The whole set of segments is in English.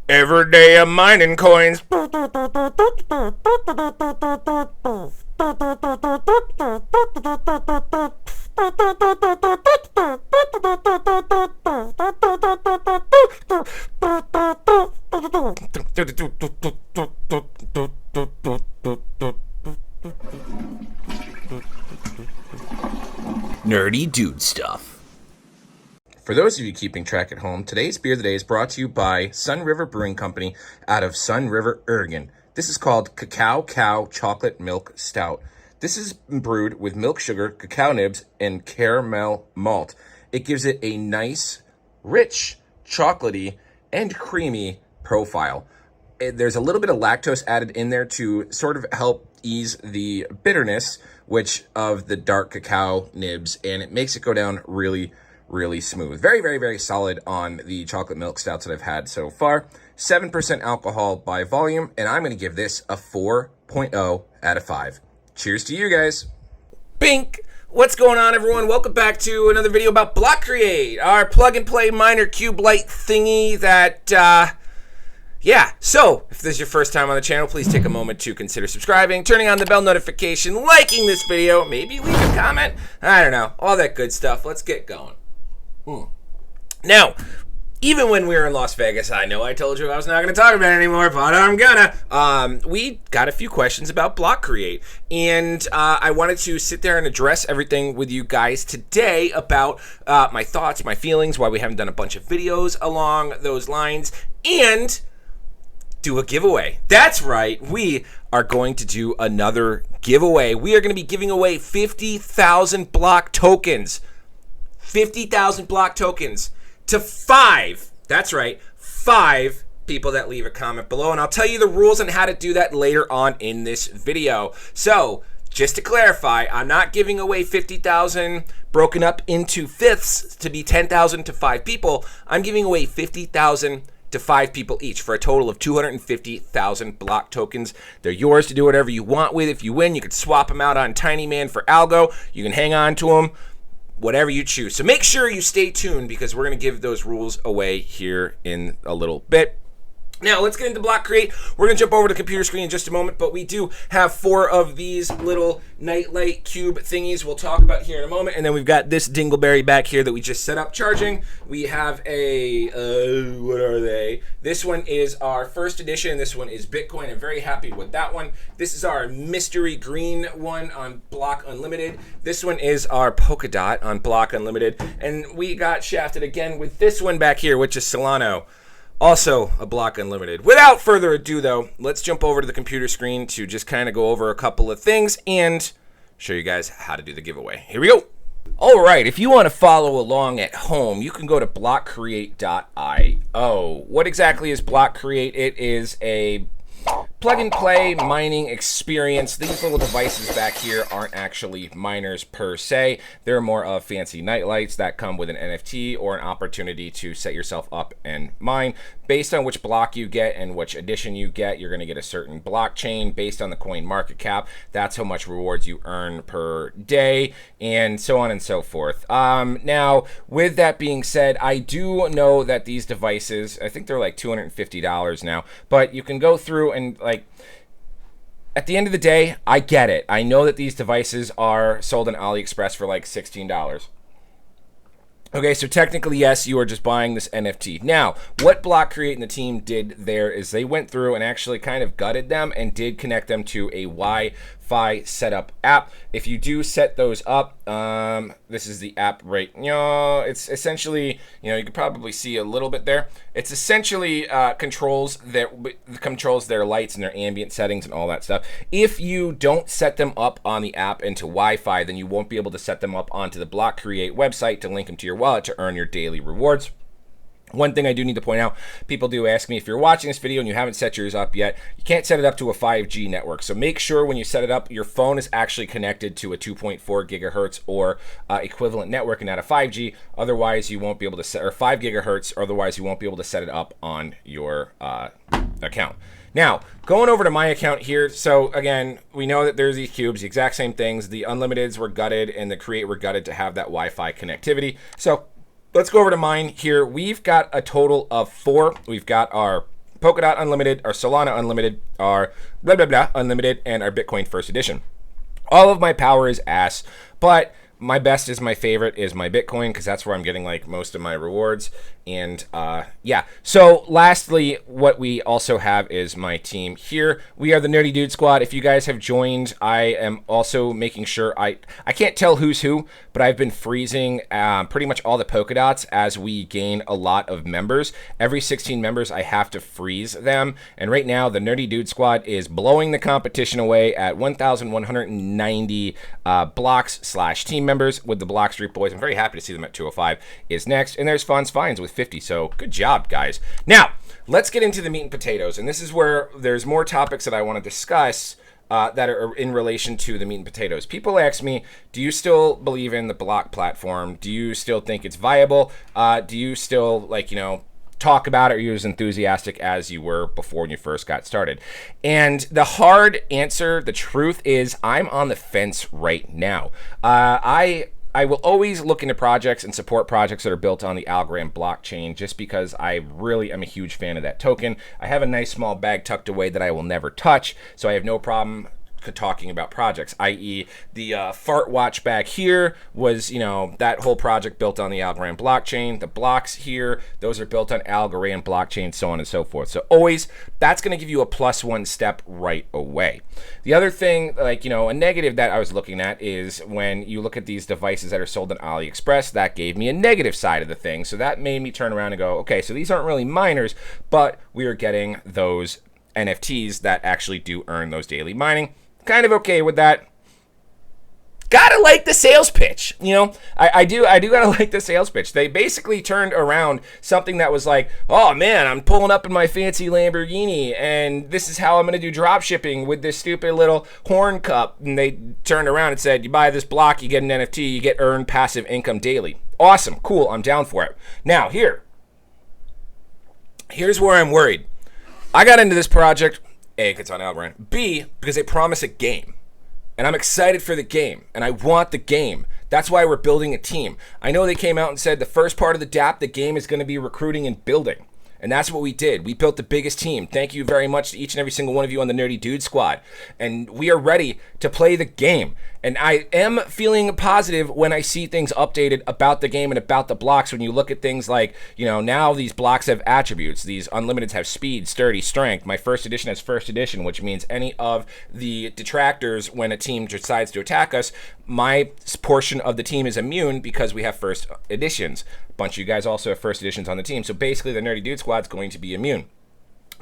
Every day I'm mining coins. Nerdy dude stuff. For those of you keeping track at home, today's Beer of the Day is brought to you by Sun River Brewing Company out of Sun River, Oregon. This is called Cacao Cow Chocolate Milk Stout. This is brewed with milk sugar, cacao nibs, and caramel malt. It gives it a nice, rich, chocolatey, and creamy profile. There's a little bit of lactose added in there to sort of help ease the bitterness, of the dark cacao nibs, and it makes it go down really smooth. Very, very, very solid on the chocolate milk stouts that I've had so far. 7% alcohol by volume, and I'm going to give this a 4.0 out of 5. Cheers to you guys. Bink! What's going on, everyone? Welcome back to another video about Blockcreate, our plug-and-play miner cube light thingy that, so if this is your first time on the channel, please take a moment to consider subscribing, turning on the bell notification, liking this video, maybe leave a comment. I don't know, all that good stuff. Let's get going. Now, even when we were in Las Vegas, I know I told you I was not going to talk about it anymore, but I'm gonna. We got a few questions about Blockcreate, and I wanted to sit there and address everything with you guys today about my thoughts, my feelings, why we haven't done a bunch of videos along those lines, and do a giveaway. That's right, we are going to do another giveaway. We are going to be giving away 50,000 block tokens. 50,000 block tokens to 5, that's right, 5 people that leave a comment below. And I'll tell you the rules on how to do that later on in this video. So, just to clarify, I'm not giving away 50,000 broken up into fifths to be 10,000 to 5 people. I'm giving away 50,000 to 5 people each for a total of 250,000 block tokens. They're yours to do whatever you want with. If you win, you can swap them out on Tiny Man for Algo. You can hang on to them. Whatever you choose. So make sure you stay tuned because we're going to give those rules away here in a little bit. Now, let's get into Blockcreate. We're going to jump over to the computer screen in just a moment, but we do have 4 of these little nightlight cube thingies we'll talk about here in a moment. And then we've got this dingleberry back here that we just set up charging. We have a, what are they? This one is our first edition. This one is Bitcoin. I'm very happy with that one. This is our mystery green one on Block Unlimited. This one is our polka dot on Block Unlimited. And we got shafted again with this one back here, which is Solano. Also a Block Unlimited. Without further ado, though, let's jump over to the computer screen to just kind of go over a couple of things and show you guys how to do the giveaway. Here we go. All right, if you want to follow along at home, you can go to blockcreate.io. What exactly is Blockcreate? It is a plug-and-play mining experience. These little devices back here aren't actually miners per se. They're more of fancy nightlights that come with an NFT or an opportunity to set yourself up and mine. Based on which block you get and which edition you get, you're going to get a certain blockchain based on the coin market cap. That's how much rewards you earn per day, and so on and so forth. Now, with that being said, I do know that these devices, I think they're like $250 now, but you can go through and at the end of the day, I get it. I know that these devices are sold on AliExpress for like $16. Okay, so technically, yes, you are just buying this NFT. Now, what Blockcreate and the team did there is they went through and actually kind of gutted them and did connect them to a Wi-Fi setup app. If you do set those up, this is the app right, it's essentially, you can probably see a little bit there. It's essentially controls their lights and their ambient settings and all that stuff. If you don't set them up on the app into Wi-Fi, then you won't be able to set them up onto the Blockcreate website to link them to your wallet to earn your daily rewards. One thing I do need to point out, people do ask me if you're watching this video and you haven't set yours up yet, you can't set it up to a 5G network. So make sure when you set it up, your phone is actually connected to a 2.4 gigahertz or equivalent network and not a 5G. Otherwise, you won't be able to set, or 5 gigahertz, otherwise you won't be able to set it up on your account. Now, going over to my account here, so again, we know that there's these cubes, the exact same things. The Unlimiteds were gutted and the Create were gutted to have that Wi-Fi connectivity. So let's go over to mine here. We've got a total of 4. We've got our Polkadot Unlimited, our Solana Unlimited, our blah, blah, blah Unlimited, and our Bitcoin First Edition. All of my power is ass, but my best is my favorite is my Bitcoin, because that's where I'm getting like most of my rewards. And yeah, so lastly, what we also have is my team here. We are the Nerdy Dude Squad. If you guys have joined, I am also making sure I can't tell who's who, but I've been freezing pretty much all the polka dots as we gain a lot of members. Every 16 members, I have to freeze them. And right now, the Nerdy Dude Squad is blowing the competition away at 1,190 blocks/team members with the Blockstreet Boys. I'm very happy to see them at 205 is next. And there's Fonz Fines with 50. So good job, guys. Now, let's get into the meat and potatoes. And this is where there's more topics that I want to discuss that are in relation to the meat and potatoes. People ask me, do you still believe in the block platform? Do you still think it's viable? Do you still, like, you know, talk about it? Are you as enthusiastic as you were before when you first got started? And the hard answer, the truth is, I'm on the fence right now. I will always look into projects and support projects that are built on the Algo blockchain, just because I really am a huge fan of that token. I have a nice small bag tucked away that I will never touch, so I have no problem talking about projects, i.e. the fart watch bag here was, you know, that whole project built on the Algo blockchain. The blocks here, those are built on Algo blockchain, so on and so forth. So always, that's going to give you a +1 step right away. The other thing, like, you know, a negative that I was looking at is when you look at these devices that are sold on AliExpress, that gave me a negative side of the thing. So that made me turn around and go, okay, so these aren't really miners, but we are getting those NFTs that actually do earn those daily mining. Kind of okay with that. Gotta like the sales pitch, you know. I do gotta like the sales pitch. They basically turned around something that was like, oh man, I'm pulling up in my fancy Lamborghini, and this is how I'm gonna do drop shipping with this stupid little horn cup. And they turned around and said, you buy this block, you get an NFT, you get earned passive income daily. Awesome, cool, I'm down for it. Now here's where I'm worried. I got into this project, A, it's on Algo, B, because they promise a game. And I'm excited for the game, and I want the game. That's why we're building a team. I know they came out and said the first part of the DApp, the game is going to be recruiting and building. And that's what we did. We built the biggest team. Thank you very much to each and every single one of you on the Nerdy Dude Squad. And we are ready to play the game. And I am feeling positive when I see things updated about the game and about the blocks. When you look at things like, you know, now these blocks have attributes. These unlimiteds have speed, sturdy, strength. My first edition has first edition, which means any of the detractors, when a team decides to attack us, my portion of the team is immune because we have first editions. A bunch of you guys also have first editions on the team. So basically the Nerdy Dude Squad is going to be immune.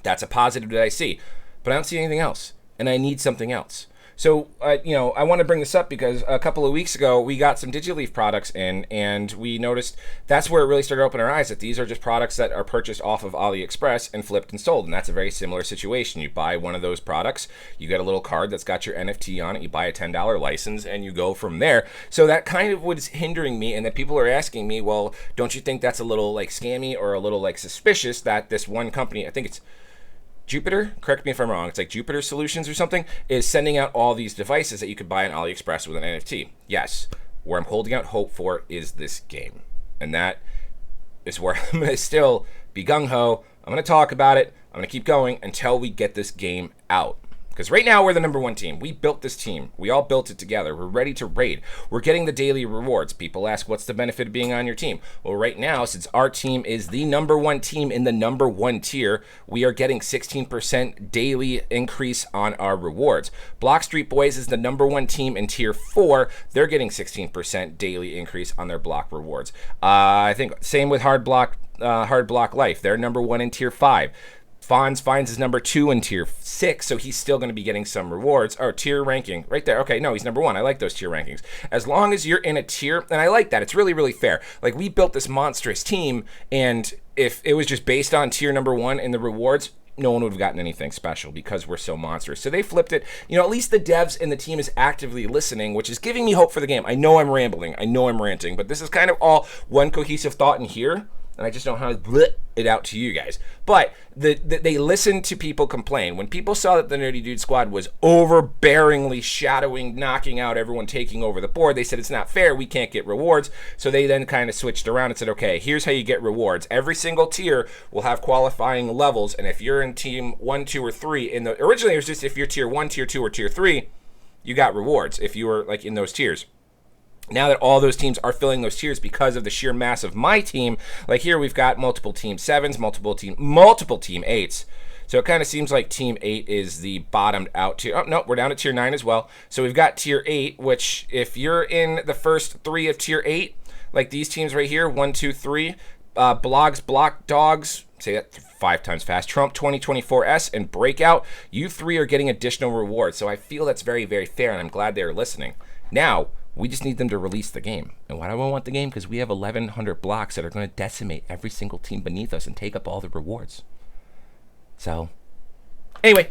That's a positive that I see. But I don't see anything else. And I need something else. So, you know, I want to bring this up because a couple of weeks ago, we got some DigiLeaf products in, and we noticed that's where it really started to open our eyes, that these are just products that are purchased off of AliExpress and flipped and sold. And that's a very similar situation. You buy one of those products, you get a little card that's got your NFT on it, you buy a $10 license, and you go from there. So that kind of was hindering me, and that people are asking me, well, don't you think that's a little like scammy or a little like suspicious that this one company, I think it's Jupiter, correct me if I'm wrong, it's like Jupiter Solutions or something, is sending out all these devices that you could buy on AliExpress with an NFT. Yes, where I'm holding out hope for is this game. And that is where I'm going to still be gung-ho. I'm going to talk about it. I'm going to keep going until we get this game out. Because right now we're the #1 team. We built this team. We all built it together. We're ready to raid. We're getting the daily rewards. People ask, what's the benefit of being on your team? Well, right now, since our team is the #1 team in the #1 tier, we are getting 16% daily increase on our rewards. Blockstreet Boys is the #1 team in tier 4. They're getting 16% daily increase on their block rewards. I think same with Hard Block Life. They're #1 in tier 5. Fonz Fines is #2 in tier 6, so he's still going to be getting some rewards. Or tier ranking, right there. Okay, no, he's #1. I like those tier rankings. As long as you're in a tier, and I like that. It's really, really fair. Like, we built this monstrous team, and if it was just based on tier #1 in the rewards, no one would have gotten anything special because we're so monstrous. So they flipped it. You know, at least the devs and the team is actively listening, which is giving me hope for the game. I know I'm rambling. I know I'm ranting, but this is kind of all one cohesive thought in here. and I just don't know how to bleh it out to you guys. But they listened to people complain. When people saw that the Nerdy Dude Squad was overbearingly shadowing, knocking out everyone, taking over the board, they said it's not fair, we can't get rewards. So they then kind of switched around and said, okay, here's how you get rewards. Every single tier will have qualifying levels, and if you're in team 1, 2, or 3, originally it was just if you're tier 1, tier 2, or tier 3, you got rewards if you were like in those tiers. Now that all those teams are filling those tiers because of the sheer mass of my team, like here we've got multiple team 7s, multiple team 8s. So it kind of seems like team 8 is the bottomed out tier. Oh, no, we're down to tier 9 as well. So we've got tier 8, which if you're in the first 3 of tier 8, like these teams right here, 1, 2, 3, Blogs, Block Dogs, say that 5 times fast, Trump 2024S, and Breakout, you 3 are getting additional rewards. So I feel that's very, very fair, and I'm glad they're listening. Now, we just need them to release the game. And why do I want the game? Because we have 1,100 blocks that are going to decimate every single team beneath us and take up all the rewards. So, anyway,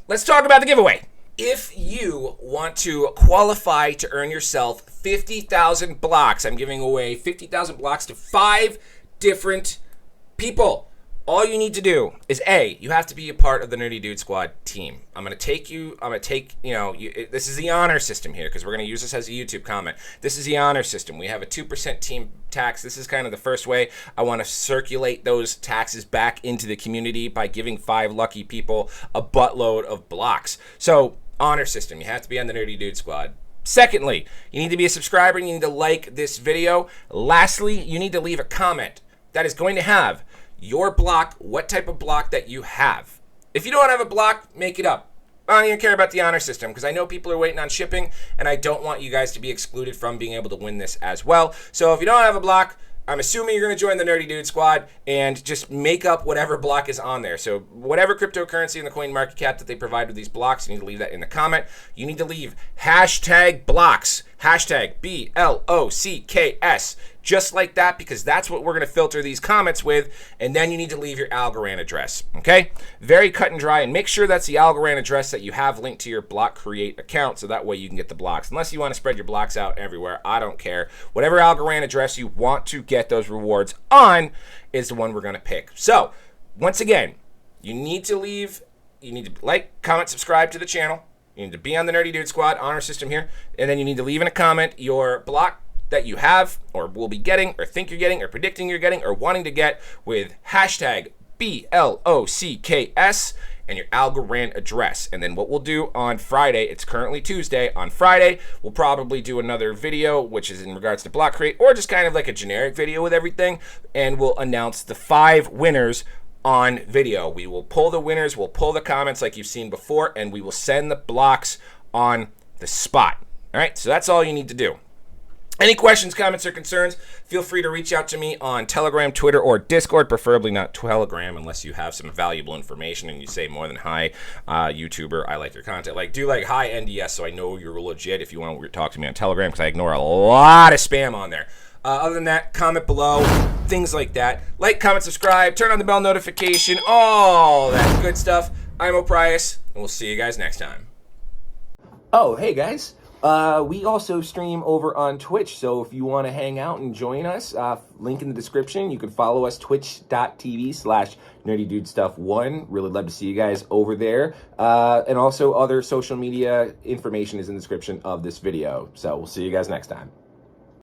let's talk about the giveaway. If you want to qualify to earn yourself 50,000 blocks, I'm giving away 50,000 blocks to 5 different people. All you need to do is you have to be a part of the Nerdy Dude Squad team. This is the honor system here because we're going to use this as a YouTube comment. This is the honor system. We have a 2% team tax. This is kind of the first way I want to circulate those taxes back into the community by giving 5 lucky people a buttload of blocks. So, honor system. You have to be on the Nerdy Dude Squad. Secondly, you need to be a subscriber and you need to like this video. Lastly, you need to leave a comment that is going to have your block, what type of block that you have. If you don't have a block, make it up. I don't even care about the honor system because I know people are waiting on shipping and I don't want you guys to be excluded from being able to win this as well. So if you don't have a block, I'm assuming you're going to join the Nerdy Dude Squad and just make up whatever block is on there. So whatever cryptocurrency in the coin market cap that they provide with these blocks, you need to leave that in the comment. You need to leave hashtag blocks, hashtag BLOCKS, just like that, because that's what we're going to filter these comments with. And then you need to leave your Algorand address. Okay? Very cut and dry. And make sure that's the Algorand address that you have linked to your Blockcreate account, so that way you can get the blocks. Unless you want to spread your blocks out everywhere, I don't care. Whatever Algorand address you want to get those rewards on is the one we're going to pick. So, once again, you need to like, comment, subscribe to the channel. You need to be on the Nerdy Dude Squad honor system here. And then you need to leave in a comment your block that you have or will be getting or think you're getting or predicting you're getting or wanting to get with hashtag BLOCKS and your Algorand address. And then what we'll do on Friday, it's currently Tuesday, on Friday, we'll probably do another video, which is in regards to Blockcreate, or just kind of like a generic video with everything, and we'll announce the 5 winners on video. We will pull the winners, we'll pull the comments like you've seen before, and we will send the blocks on the spot. All right, so that's all you need to do. Any questions, comments, or concerns, feel free to reach out to me on Telegram, Twitter, or Discord, preferably not Telegram unless you have some valuable information and you say more than hi, YouTuber, I like your content. Like, do like hi NDS so I know you're legit if you want to talk to me on Telegram, because I ignore a lot of spam on there. Other than that, comment below, things like that. Like, comment, subscribe, turn on the bell notification, all that good stuff. I'm O'Prius, and we'll see you guys next time. Oh, hey guys. We also stream over on Twitch, so if you want to hang out and join us, link in the description. You can follow us, twitch.tv/nerdydudestuff1. Really love to see you guys over there. And also other social media information is in the description of this video. So we'll see you guys next time.